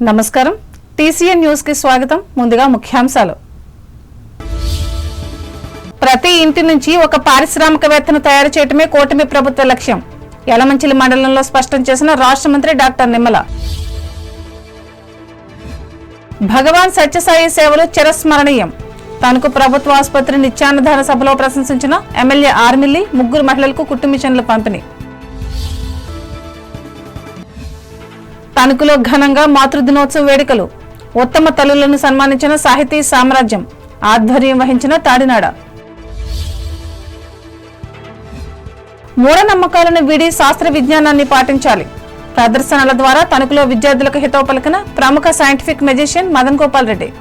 నమస్కారం TCN news కి స్వాగతం. ముందుగా ముఖ్యాంశాలు. ప్రతి ఇంటి నుంచి ఒక పారిశ్రామికవేత్తను తయారు చేయడమే కూటమి ప్రభుత్వ లక్ష్యం. యలమంచిలి మండలంలో స్పష్టం చేసిన రాష్ట్ర మంత్రి డాక్టర్ నిమ్మల. భగవాన్ సత్యసాయి సేవలు చిరస్మరణీయం. తణుకు ప్రభుత్వ ఆసుపత్రి నిత్యాన్నదాన సభలో ప్రశంసించిన ఎమ్మెల్యే ఆర్మిల్లి. 3 మహిళలకు కుట్టు మిషన్ల పంపిణీ. తణుకులో ఘనంగా మాతృదినోత్సవ వేడుకలు. ఉత్తమ తల్లులను సన్మానించిన సాహితీ సామ్రాజ్యం. ఆధ్వర్యం వహించిన తాడినాడ. మూఢనమ్మకాలను వీడి శాస్త్ర విజ్ఞానాన్ని పాటించాలి. ప్రదర్శనల ద్వారా తణుకులో విద్యార్థులకు హితవు పలికిన ప్రముఖ సైంటిఫిక్ మెజిషియన్ మదన్ గోపాల్ రెడ్డి.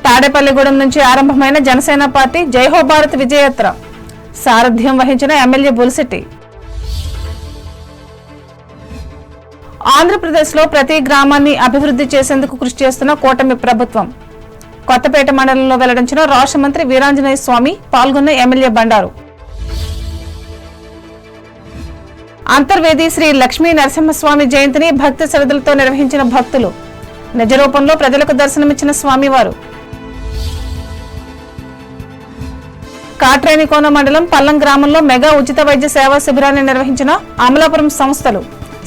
తాడేపల్లిగూడెం నుంచి ఆరంభమైన జనసేన పార్టీ జైహో భారత్ విజయయాత్ర. సారథ్యం వహించిన ఎమ్మెల్యే బుల్శెట్టి. ఆంధ్రప్రదేశ్లో ప్రతి గ్రామాన్ని అభివృద్ధి చేసేందుకు కృషి చేస్తున్న కూటమి ప్రభుత్వం. కొత్తపేట మండలంలో వెల్లడించిన రాష్ట్ర మంత్రి వీరాంజనేయ స్వామి. పాల్గొన్న ఎమ్మెల్యే బండారు. అంతర్వేది శ్రీ లక్ష్మీ నరసింహస్వామి జయంతిని భక్తి శ్రద్ధలతో నిర్వహించిన భక్తులు. నిజ రూపంలో ప్రజలకు దర్శనమిచ్చిన స్వామివారు. కాట్రేనికోన మండలం పల్లం గ్రామంలో మెగా ఉచిత వైద్య సేవా శిబిరాన్ని నిర్వహించిన అమలాపురం సంస్థలు.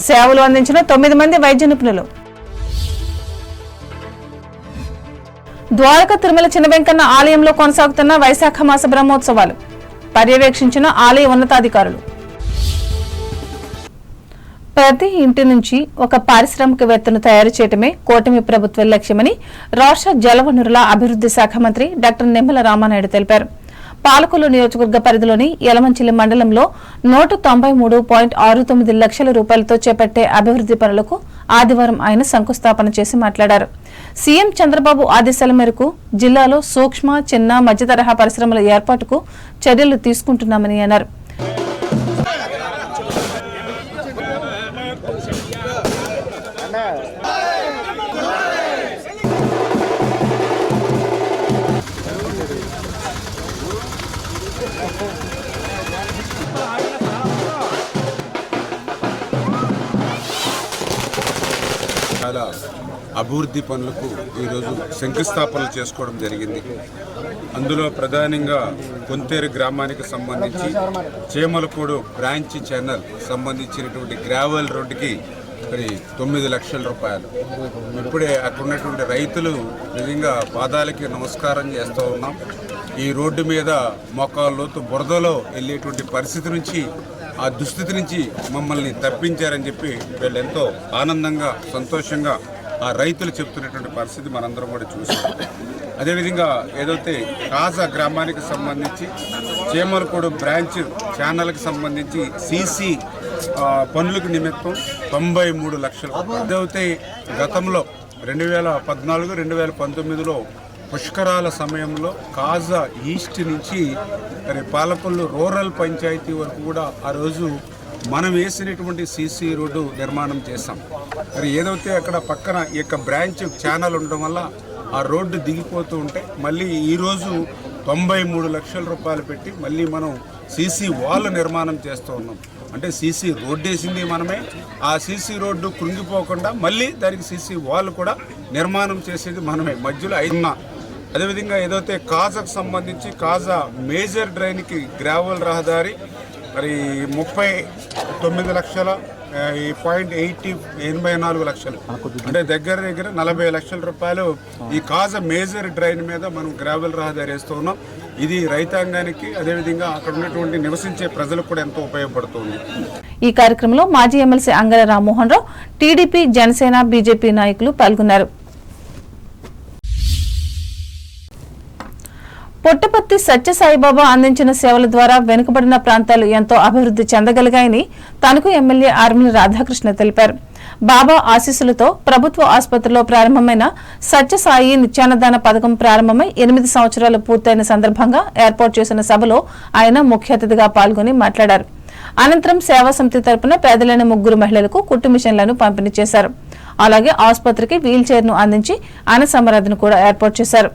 సేవలు అందించిన 9 మంది వైద్య నిపుణులు. ద్వారకా తిరుమల చిన్న వెంకన్న ఆలయంలో కొనసాగుతున్న వైశాఖ మాస బ్రహ్మోత్సవాలు. పర్యవేక్షించిన ఆలయ ఉన్నతాధికారులు. ప్రతి ఇంటి నుంచి ఒక పారిశ్రామికవేత్తను తయారు చేయడమే కూటమి ప్రభుత్వ లక్ష్యమని రాష్ట్ర జలవనరుల అభివృద్ధి శాఖ మంత్రి డాక్టర్ నిమ్మల రామానాయుడు తెలిపారు. పాలకొల్లు నియోజకవర్గ పరిధిలోని యలమంచిలి మండలంలో 193.69 లక్షల రూపాయలతో చేపట్టే అభివృద్ధి పనులకు ఆదివారం ఆయన శంకుస్థాపన చేసి మాట్లాడారు. సీఎం చంద్రబాబు ఆదేశాల మేరకు జిల్లాలో సూక్ష్మ, చిన్న, మధ్యతరహా పరిశ్రమల ఏర్పాటుకు చర్యలు తీసుకుంటున్నామని అన్నారు. చాలా అభివృద్ధి పనులకు ఈరోజు శంకుస్థాపనలు చేసుకోవడం జరిగింది. అందులో ప్రధానంగా కొంతేరు గ్రామానికి సంబంధించి చేమలకోడు బ్రాంచ్ ఛానల్ సంబంధించినటువంటి గ్రావెల్ రోడ్డుకి 9 లక్షల రూపాయలు. ఇప్పుడే అక్కడ ఉన్నటువంటి రైతులు నిజంగా పాదాలకి నమస్కారం చేస్తూ ఉన్నాం. ఈ రోడ్డు మీద మోకాళ్ళ లోతు బురదలో వెళ్ళేటువంటి పరిస్థితి నుంచి, ఆ దుస్థితి నుంచి మమ్మల్ని తప్పించారని చెప్పి వీళ్ళు ఎంతో ఆనందంగా, సంతోషంగా ఆ రైతులు చెప్తున్నటువంటి పరిస్థితి మనందరం కూడా చూసాం. అదేవిధంగా ఏదైతే కాజా గ్రామానికి సంబంధించి చేమలకోడు బ్రాంచ్ ఛానల్కి సంబంధించి సీసీ పనులకు నిమిత్తం 93 లక్షలు. ఏదైతే గతంలో 2014, 2019లో పుష్కరాల సమయంలో కాజా ఈస్ట్ నుంచి పాలకొల్లు రూరల్ పంచాయతీ వరకు కూడా ఆ రోజు మనం వేసినటువంటి సీసీ రోడ్డు నిర్మాణం చేశాం. మరి ఏదైతే అక్కడ పక్కన ఈ యొక్క బ్రాంచ్ ఛానల్ ఉండడం వల్ల ఆ రోడ్డు దిగిపోతూ ఉంటే మళ్ళీ ఈరోజు 93 లక్షల రూపాయలు పెట్టి మళ్ళీ మనం సీసీ వాల్ నిర్మాణం చేస్తూ ఉన్నాం. అంటే సీసీ రోడ్డు వేసింది మనమే, ఆ సీసీ రోడ్డు కృంగిపోకుండా మళ్ళీ దానికి సీసీ వాల్ కూడా నిర్మాణం చేసేది మనమే. మధ్యలో 5. అదేవిధంగా ఏదైతే కాజాకు సంబంధించి కాజా మేజర్ డ్రైన్కి గ్రావెల్ రహదారి మరి 39 లక్షల 84 లక్షలు, అంటే దగ్గర 40 లక్షల రూపాయలు ఈ కాజా మేజర్ డ్రైన్ మీద మనం గ్రావెల్ రహదారి వేస్తూ ఉన్నాం. ఇది రైతాంగానికి, అదేవిధంగా అక్కడ ఉన్నటువంటి నివసించే ప్రజలకు కూడా ఎంతో ఉపయోగపడుతుంది. ఈ కార్యక్రమంలో మాజీ MLC Angara Rammohan Rao, TDP, Janasena, BJP నాయకులు పాల్గొన్నారు. పుట్టపర్తి సత్యసాయిబాబా అందించిన సేవల ద్వారా వెనుకబడిన ప్రాంతాలు ఎంతో అభివృద్ధి చెందగలిగాయని తణుకు ఎమ్మెల్యే ఆర్మిల్లి రాధాకృష్ణ తెలిపారు. బాబా ఆశీస్సులతో ప్రభుత్వ ఆసుపత్రిలో ప్రారంభమైన సత్యసాయి నిత్యాన్నదాన పథకం ప్రారంభమై 8 సంవత్సరాలు పూర్తయిన సందర్భంగా ఏర్పాటు చేసిన సభలో ఆయన ముఖ్య అతిథిగా పాల్గొని మాట్లాడారు. అనంతరం సేవా సమితి తరపున పేదలైన 3 మహిళలకు కుట్టు మిషన్లను పంపిణీ చేశారు. అలాగే ఆసుపత్రికి వీల్ చైర్ను అందించి అన్న సమారాధన కూడా ఏర్పాటు చేశారు.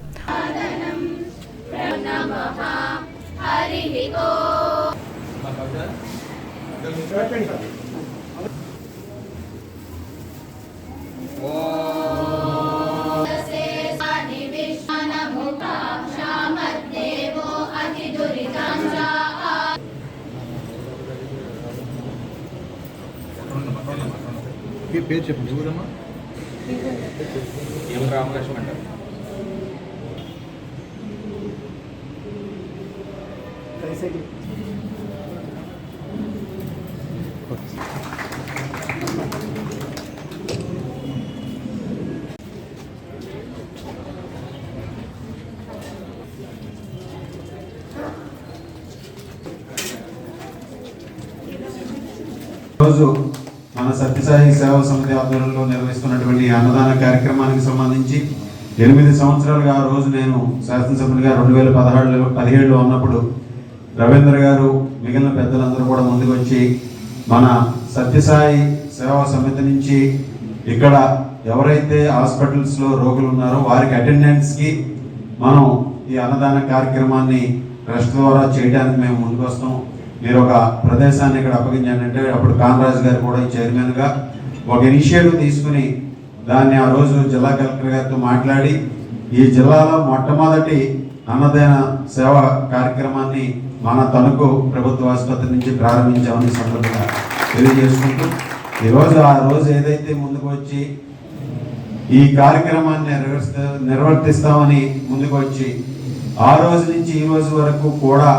పేరు చెప్పండి. ఊరమ్మా రామలక్ష్మణ్ గారు. రోజు మన సత్యసాయి సేవా సమితి ఆధ్వర్యంలో నిర్వహిస్తున్నటువంటి అన్నదాన కార్యక్రమానికి సంబంధించి 8 సంవత్సరాలుగా ఆ రోజు నేను శాసనసభ్యునిగా 2017లో ఉన్నప్పుడు రవీంద్ర గారు మిగిలిన పెద్దలందరూ కూడా ముందుకు వచ్చి మన సత్యసాయి సేవా సమితి నుంచి ఇక్కడ ఎవరైతే హాస్పిటల్స్లో రోగులు ఉన్నారో వారికి అటెండెన్స్కి మనం ఈ అన్నదాన కార్యక్రమాన్ని ట్రస్ట్ ద్వారా చేయడానికి మేము ముందుకు వస్తాం. మీరు ఒక ప్రదేశాన్ని ఇక్కడ అప్పగించండి అంటే అప్పుడు కామరాజ్ గారు కూడా చైర్మన్గా ఒక ఇనిషియేటివ్ తీసుకుని దాన్ని ఆ రోజు జిల్లా కలెక్టర్ గారితో మాట్లాడి ఈ జిల్లాలో మొట్టమొదటి అన్నదాన సేవా కార్యక్రమాన్ని మన తణుకు ప్రభుత్వ ఆసుపత్రి నుంచి ప్రారంభించామని సందర్భంగా తెలియజేసుకుంటూ ఈరోజు ఆ రోజు ఏదైతే ముందుకు వచ్చి ఈ కార్యక్రమాన్ని నిర్వర్తిస్తామని ముందుకు వచ్చి ఆ రోజు నుంచి ఈ రోజు వరకు కూడా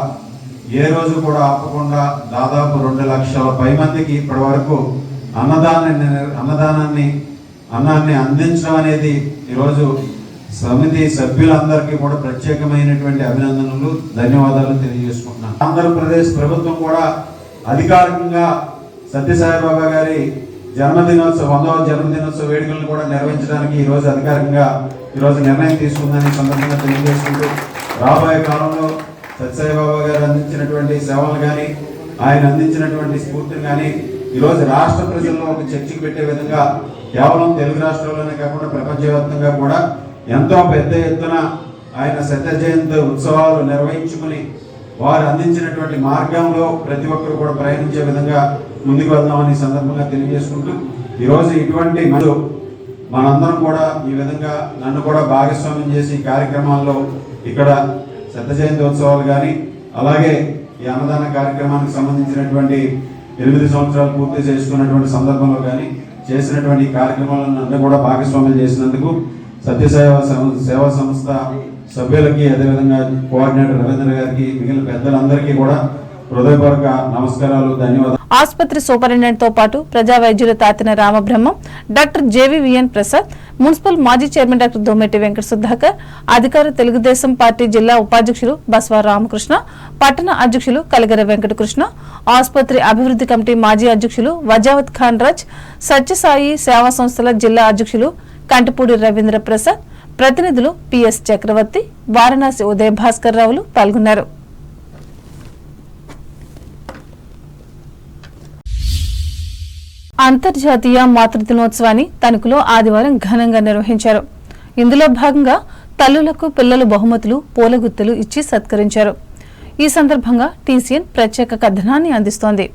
ఏ రోజు కూడా ఆపకుండా దాదాపు 2 లక్షల మందికి ఇప్పటి వరకు అన్నాన్ని అందించడం అనేది ఈరోజు సమితి సభ్యులందరికీ కూడా ప్రత్యేకమైనటువంటి అభినందనలు, ధన్యవాదాలు తెలియజేసుకుంటున్నాను. ఆంధ్రప్రదేశ్ ప్రభుత్వం కూడా అధికారికంగా సత్యసాయిబాబా గారి 100వ జన్మదినోత్సవ వేడుకలను కూడా నిర్వహించడానికి ఈరోజు అధికారికంగా నిర్ణయం తీసుకుందని సందర్భంగా తెలియజేసుకుంటూ రాబోయే కాలంలో సత్యసాయిబాబా గారు అందించినటువంటి సేవలు కానీ ఆయన అందించినటువంటి స్ఫూర్తిని కానీ ఈరోజు రాష్ట్ర ప్రజల్లో ఒక చర్చకు పెట్టే విధంగా కేవలం తెలుగు రాష్ట్రాల్లోనే కాకుండా ప్రపంచవ్యాప్తంగా కూడా ఎంతో పెద్ద ఎత్తున ఆయన శత జయంతి ఉత్సవాలు నిర్వహించుకుని వారు అందించినటువంటి మార్గంలో ప్రతి ఒక్కరు కూడా ప్రయాణించే విధంగా ముందుకు వెళ్దామని సందర్భంగా తెలియజేసుకుంటూ ఈరోజు ఇటువంటి మనందరం కూడా ఈ విధంగా నన్ను కూడా భాగస్వామ్యం చేసి ఈ కార్యక్రమాల్లో ఇక్కడ శత జయంతి ఉత్సవాలు కానీ అలాగే ఈ అన్నదాన కార్యక్రమానికి సంబంధించినటువంటి 8 సంవత్సరాలు పూర్తి చేసుకున్నటువంటి సందర్భంలో కానీ చేసినటువంటి కార్యక్రమాలను అందరూ కూడా భాగస్వామ్యం చేసినందుకు సేవా సంస్థ సభ్యులకి అదేవిధంగా కోఆర్డినేటర్ రవీంద్ర గారికి మిగిలిన పెద్దలందరికీ కూడా హృదయపూర్వక నమస్కారాలు, ధన్యవాదాలు. ఆసుపత్రి సూపరింటెండెంట్ తో పాటు ప్రజా వైద్యులు తాతిన రామబ్రహ్మం, డాక్టర్ జేవీవీఎన్ ప్రసాద్, మున్సిపల్ మాజీ చైర్మన్ డాక్టర్ దోమెట్టి వెంకట సుధాకర్, అధికార తెలుగుదేశం పార్టీ జిల్లా ఉపాధ్యక్షులు బస్వా రామకృష్ణ, పట్టణ అధ్యక్షులు కలిగర వెంకటకృష్ణ, ఆసుపత్రి అభివృద్ధి కమిటీ మాజీ అధ్యక్షులు వజావత్ ఖాన్ రాజ్, సత్యసాయి సేవా సంస్థల జిల్లా అధ్యక్షులు కంటిపూడి రవీంద్ర ప్రసాద్, ప్రతినిధులు పిఎస్ చక్రవర్తి, వారణాసి ఉదయ భాస్కర్ రావులు పాల్గొన్నారు. అంతర్జాతీయ మాతృ దినోత్సవాన్ని తణుకులో ఆదివారం ఘనంగా నిర్వహించారు. ఇందులో భాగంగా తల్లులకు పిల్లలు బహుమతులు, పూలగుత్తులు ఇచ్చి సత్కరించారు. ఈ సందర్భంగా టీసీఎన్ ప్రత్యేక కథనాన్ని అందిస్తోంది.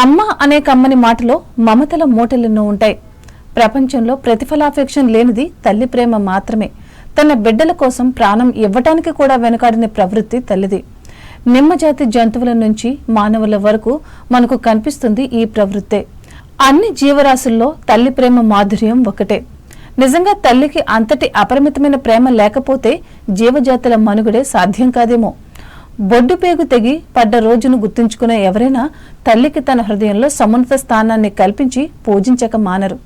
అమ్మ అనే కమ్మని మాటలో మమతల మూటలెన్నో ఉంటాయి. ప్రపంచంలో ప్రతిఫలాపేక్షం లేనిది తల్లి ప్రేమ మాత్రమే. తన బిడ్డల కోసం ప్రాణం ఇవ్వటానికి కూడా వెనుకాడని ప్రవృత్తి తల్లిది. నిమ్మజాతి జంతువుల నుంచి మానవుల వరకు మనకు కనిపిస్తుంది ఈ ప్రవృత్తే. అన్ని జీవరాశుల్లో తల్లి ప్రేమ మాధుర్యం ఒకటే. నిజంగా తల్లికి అంతటి అపరిమితమైన ప్రేమ లేకపోతే జీవజాతుల మనుగడే సాధ్యం కాదేమో. బొడ్డు పేగు తెగి పడ్డ రోజును గుర్తుంచుకునే ఎవరైనా తల్లికి తన హృదయంలో సమున్నత స్థానాన్ని కల్పించి పూజించక మానరు.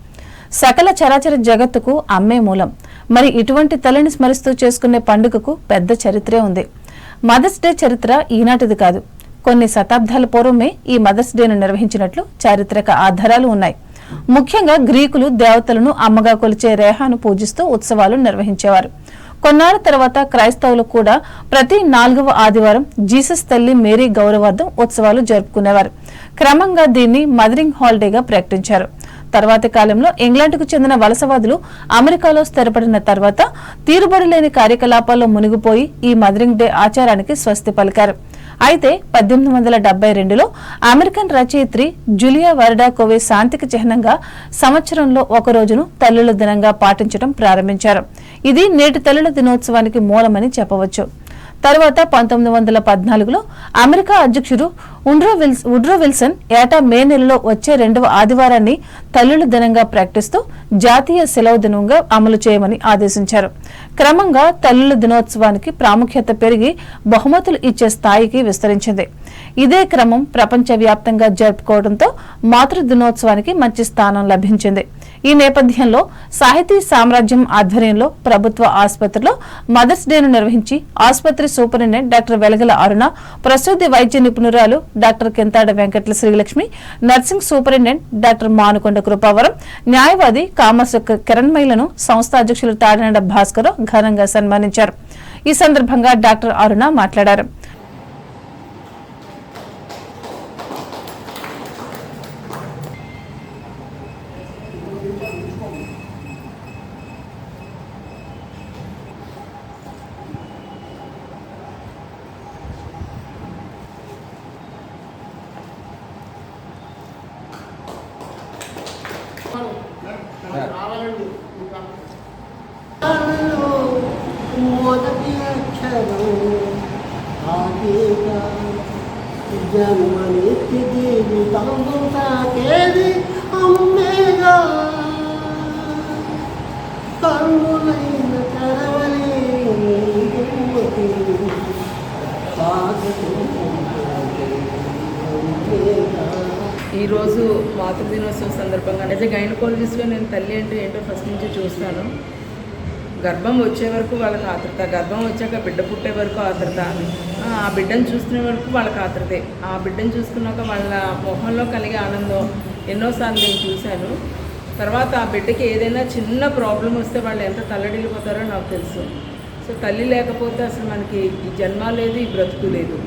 సకల చరాచర జగత్తుకు అమ్మే మూలం. మరి ఇటువంటి తల్లిని స్మరిస్తూ చేసుకునే పండుగకు పెద్ద చరిత్రే ఉంది. మదర్స్ డే చరిత్ర ఈనాటిది కాదు. కొన్ని శతాబ్దాల పూర్వమే ఈ మదర్స్ డేను నిర్వహించినట్లు చారిత్రక ఆధారాలు ఉన్నాయి. ముఖ్యంగా గ్రీకులు దేవతలను అమ్మగా కొలిచే రేహాను పూజిస్తూ ఉత్సవాలు నిర్వహించేవారు. కొన్నాళ్ల తర్వాత క్రైస్తవులు కూడా ప్రతి 4వ ఆదివారం జీసస్ తల్లి మేరీ గౌరవార్థం ఉత్సవాలు జరుపుకునేవారు. క్రమంగా దీన్ని మదరింగ్ హాలిడేగా ప్రకటించారు. తర్వాతి కాలంలో ఇంగ్లాండ్కు చెందిన వలసవాదులు అమెరికాలో స్థిరపడిన తర్వాత తీరుబడిలేని కార్యకలాపాల్లో మునిగిపోయి ఈ మదరింగ్ డే ఆచారానికి స్వస్తి పలికారు. అయితే 1872లో అమెరికన్ రచయిత్రి జూలియా వర్డా కోవే శాంతికి చిహ్నంగా సంవత్సరంలో ఒక రోజును తల్లుల దినంగా పాటించడం ప్రారంభించారు. ఇది నేటి తల్లుల దినోత్సవానికి మూలమని చెప్పవచ్చు. తర్వాత 1914లో అమెరికా అధ్యక్షుడు వుడ్రో విల్సన్ ఏటా మే నెలలో వచ్చే 2వ ఆదివారాన్ని తల్లుల దినంగా ప్రకటిస్తూ జాతీయ సెలవు దినంగా అమలు చేయమని ఆదేశించారు. క్రమంగా తల్లుల దినోత్సవానికి ప్రాముఖ్యత పెరిగి బహుమతులు ఇచ్చే స్థాయికి విస్తరించింది. ఇదే క్రమం ప్రపంచవ్యాప్తంగా జరుపుకోవడంతో మాతృ దినోత్సవానికి మంచి స్థానం లభించింది. ఈ నేపథ్యంలో సాహితీ సామ్రాజ్యం ఆధ్వర్యంలో ప్రభుత్వ ఆసుపత్రిలో మదర్స్ డేను నిర్వహించి ఆసుపత్రి సూపరింటెండెంట్ డాక్టర్ వెలగల అరుణ, ప్రసూతి వైద్య నిపుణురాలు doctor Kenthada Venkatla Srilakshmi, nursing superintendent doctor Manukonda Krupavaram, న్యాయవాది కామర్స్ కిరణ్మయిలను సంస్థ అధ్యక్షులు తాడినండ భాస్కర్ ఘనంగా సన్మానించారు. ఈ సందర్భంగా డాక్టర్ అరుణ మాట్లాడారు. మొదటి అక్షరం ఆగేగా జన్మనిత్య జీవితం సాకేది అమ్మేగా కన్నులైన కరవలే ఈరోజు మాతృదినోత్సవం సందర్భంగా యాజ్ ఎ గైనకాలజిస్ట్గా నేను తల్లి అంటే ఏంటో ఫస్ట్ నుంచి చూస్తాను. గర్భం వచ్చే వరకు వాళ్ళకి ఆతృత, గర్భం వచ్చాక బిడ్డ పుట్టే వరకు ఆతృత, ఆ బిడ్డను చూసుకునే వరకు వాళ్ళకి ఆతృతే. ఆ బిడ్డను చూసుకున్నాక వాళ్ళ మొహంలో కలిగే ఆనందం ఎన్నోసార్లు నేను చూశాను. తర్వాత ఆ బిడ్డకి ఏదైనా చిన్న ప్రాబ్లం వస్తే వాళ్ళు ఎంత తల్లడిల్లిపోతారో నాకు తెలుసు. సో తల్లి లేకపోతే అసలు మనకి ఈ జన్మ లేదు, ఈ బ్రతుకు లేదు.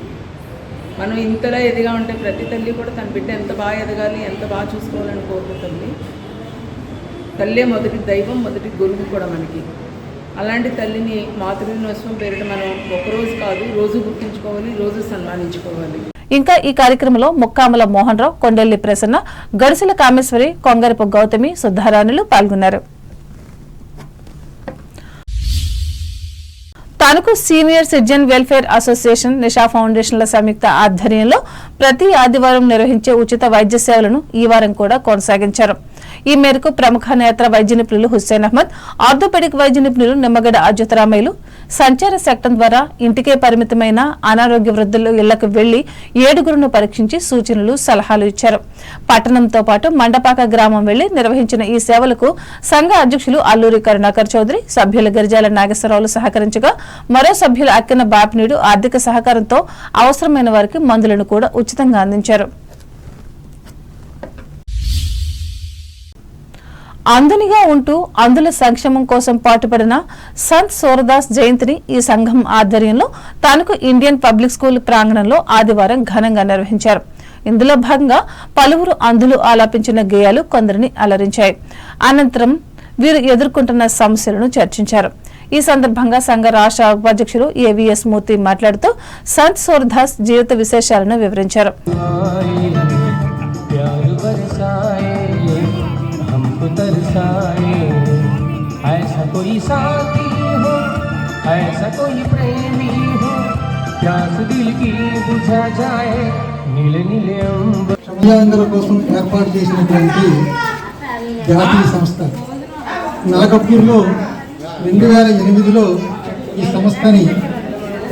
మనం ఇంతలా ఎదిగా ఉంటే ప్రతి తల్లి కూడా తన బిడ్డ ఎంత బాగా ఎదగాలి, ఎంత బాగా చూసుకోవాలని కోరుకుంటుంది. తల్లే మొదటి దైవం, మొదటి గురువు కూడా మనకి. అలాంటి తల్లిని మాతృదినోత్సవం పేరిట మనం ఒకరోజు కాదు, రోజు గుర్తించుకోవాలి, రోజు సన్మానించుకోవాలి. ఇంకా ఈ కార్యక్రమంలో ముక్కామల మోహన్ రావు, కొండెల్లి ప్రసన్న, గడిసెల కామేశ్వరి, కొంగరపు గౌతమి, సుధారాణులు పాల్గొన్నారు. Tanuku senior citizen welfare association, Nisha ఫౌండేషన్ల సంయుక్త ఆధ్వర్యంలో ప్రతి ఆదివారం నిర్వహించే ఉచిత వైద్య సేవలను ఈ వారం కూడా కొనసాగించారు. ఈ మేరకు ప్రముఖ నేత్ర వైద్య నిపుణులు హుస్సేన్ అహ్మద్, ఆర్థోపెడిక్ వైద్య నిపుణులు నిమ్మగడ్డ అచ్యుతరామయ్యలు సంచార శకటం ద్వారా ఇంటికే పరిమితమైన అనారోగ్య వృద్ధులు ఇళ్లకు వెళ్లి 7గురును పరీక్షించి సూచనలు, సలహాలు ఇచ్చారు. పట్టణంతో పాటు మండపాక గ్రామం వెళ్లి నిర్వహించిన ఈ సేవలకు సంఘ అధ్యక్షులు అల్లూరి కరుణాకర్ చౌదరి, సభ్యులు గిరిజాల నాగేశ్వరరావులు సహకరించగా మరో సభ్యులు అక్కిన బాపినీడు ఆర్థిక సహకారంతో అవసరమైన వారికి మందులను కూడా ఉచితంగా అందించారు. అందునిగా ఉంటూ అందుల సంక్షేమం కోసం పాటుపడిన సంత్ సూరదాస్ జయంతిని ఈ సంఘం ఆధ్వర్యంలో తణుకు ఇండియన్ పబ్లిక్ స్కూల్ ప్రాంగణంలో ఆదివారం ఘనంగా నిర్వహించారు. ఇందులో భాగంగా పలువురు అంధులు ఆలాపించిన గేయాలు కొందరిని అలరించాయి. అనంతరం వీరు ఎదుర్కొంటున్న సమస్యలను చర్చించారు. ఈ సందర్భంగా సంఘ రాష్ట్ర ఉపాధ్యక్షులు ఏవీఎస్ మూర్తి మాట్లాడుతూ సంత్ సూరదాస్ జీవిత విశేషాలను వివరించారు. ऐसा कोई साथी हो, ऐसा कोई प्रेमी हो, प्यास दिल की बुझा जाए, नीले नीले अंबर. దివ్యాంగుల కోసం ఏర్పాటు చేసినటువంటి జాతీయ సంస్థ నాగపూర్లో 2008లో ఈ సంస్థని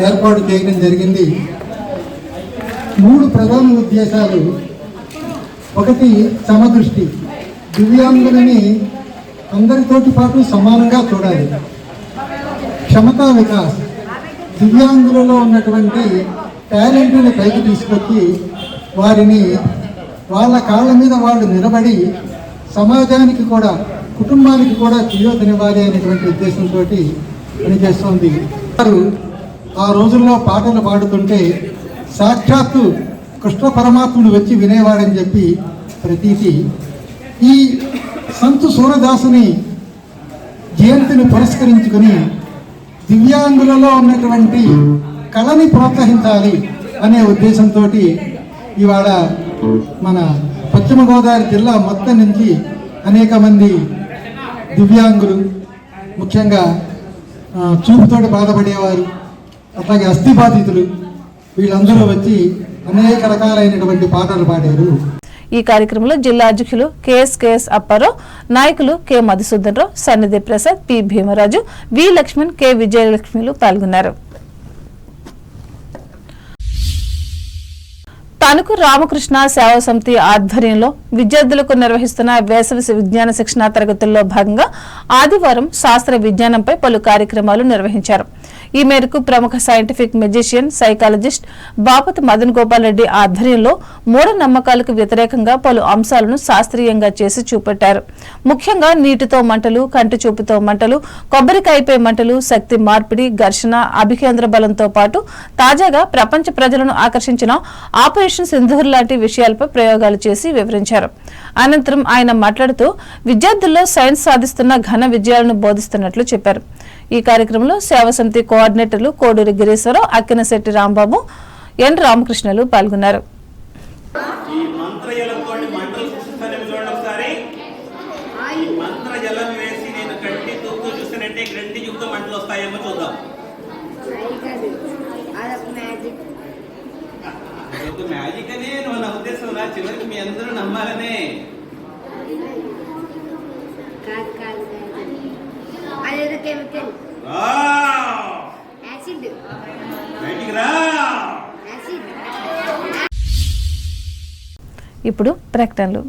ఏర్పాటు చేయడం జరిగింది. 3 ప్రధాన ఉద్దేశాలు. ఒకటి సమదృష్టి, దివ్యాంగులని అందరితోటి పాటు సమానంగా చూడాలి. క్షమతా వికాస్, దివ్యాంగులలో ఉన్నటువంటి టాలెంట్ని పైకి తీసుకొచ్చి వారిని వాళ్ళ కాళ్ళ మీద వాళ్ళు నిలబడి సమాజానికి కూడా, కుటుంబానికి కూడా చేయూతనివ్వాలి అనేటువంటి ఉద్దేశంతో పనిచేస్తోంది. వారు ఆ రోజుల్లో పాటలు పాడుతుంటే సాక్షాత్తు కృష్ణ పరమాత్ముడు వచ్చి వినేవాడని చెప్పి ప్రతీతి. ఈ సంత్ సూరదాసుని జయంతిని పురస్కరించుకుని దివ్యాంగులలో ఉన్నటువంటి కళని ప్రోత్సహించాలి అనే ఉద్దేశంతో ఇవాళ మన పశ్చిమ గోదావరి జిల్లా మొత్తం నుంచి అనేక మంది దివ్యాంగులు, ముఖ్యంగా చూపుతోటి బాధపడేవారు, అట్లాగే అస్థి బాధితులు వీళ్ళందరూ వచ్చి అనేక రకాలైనటువంటి పాటలు పాడారు. ఈ కార్యక్రమంలో జిల్లా అధ్యక్షులు కేఎస్ అప్పారావు, నాయకులు కె మధుసూదన్ రావు, సన్నిధి ప్రసాద్, పి భీమరాజు, వి లక్ష్మణ్, కె విజయలక్ష్మిలు పాల్గొన్నారు. తణుకు రామకృష్ణ సేవా సమితి ఆధ్వర్యంలో విద్యార్థులకు నిర్వహిస్తున్న వేసవి విజ్ఞాన శిక్షణ తరగతుల్లో భాగంగా ఆదివారం శాస్త్ర విజ్ఞానంపై పలు కార్యక్రమాలు నిర్వహించారు. ఈ మేరకు ప్రముఖ scientific magician, psychologist Bapati Madan Gopal Reddy ఆధ్వర్యంలో మూఢనమ్మకాలకు వ్యతిరేకంగా పలు అంశాలను శాస్త్రీయంగా చేసి చూపెట్టారు. ముఖ్యంగా నీటితో మంటలు, కంటి చూపుతో మంటలు, కొబ్బరికాయపై మంటలు, శక్తి మార్పిడి, ఘర్షణ, అభికేంద్ర బలంతో పాటు తాజాగా ప్రపంచ ప్రజలను ఆకర్షించిన ఆపరేషన్ సింధూర్ లాంటి విషయాలపై ప్రయోగాలు చేసి వివరించారు. అనంతరం ఆయన మాట్లాడుతూ విద్యార్థుల్లో సైన్స్ సాధిస్తున్న ఘన విజయాలను బోధిస్తున్నట్లు చెప్పారు. ఈ కార్యక్రమంలో సేవా సమితి కోఆర్డినేటర్లు కోడూరి గిరీశ్వరరావు, అక్కినశెట్టి రాంబాబు, ఎన్ రామకృష్ణలు పాల్గొన్నారు. మ్యాజిక్ అనే నా ఉద్దేశం. నా చివరికి మీ అందరూ నమ్మాలనే. ఇప్పుడు ప్రకటనలు.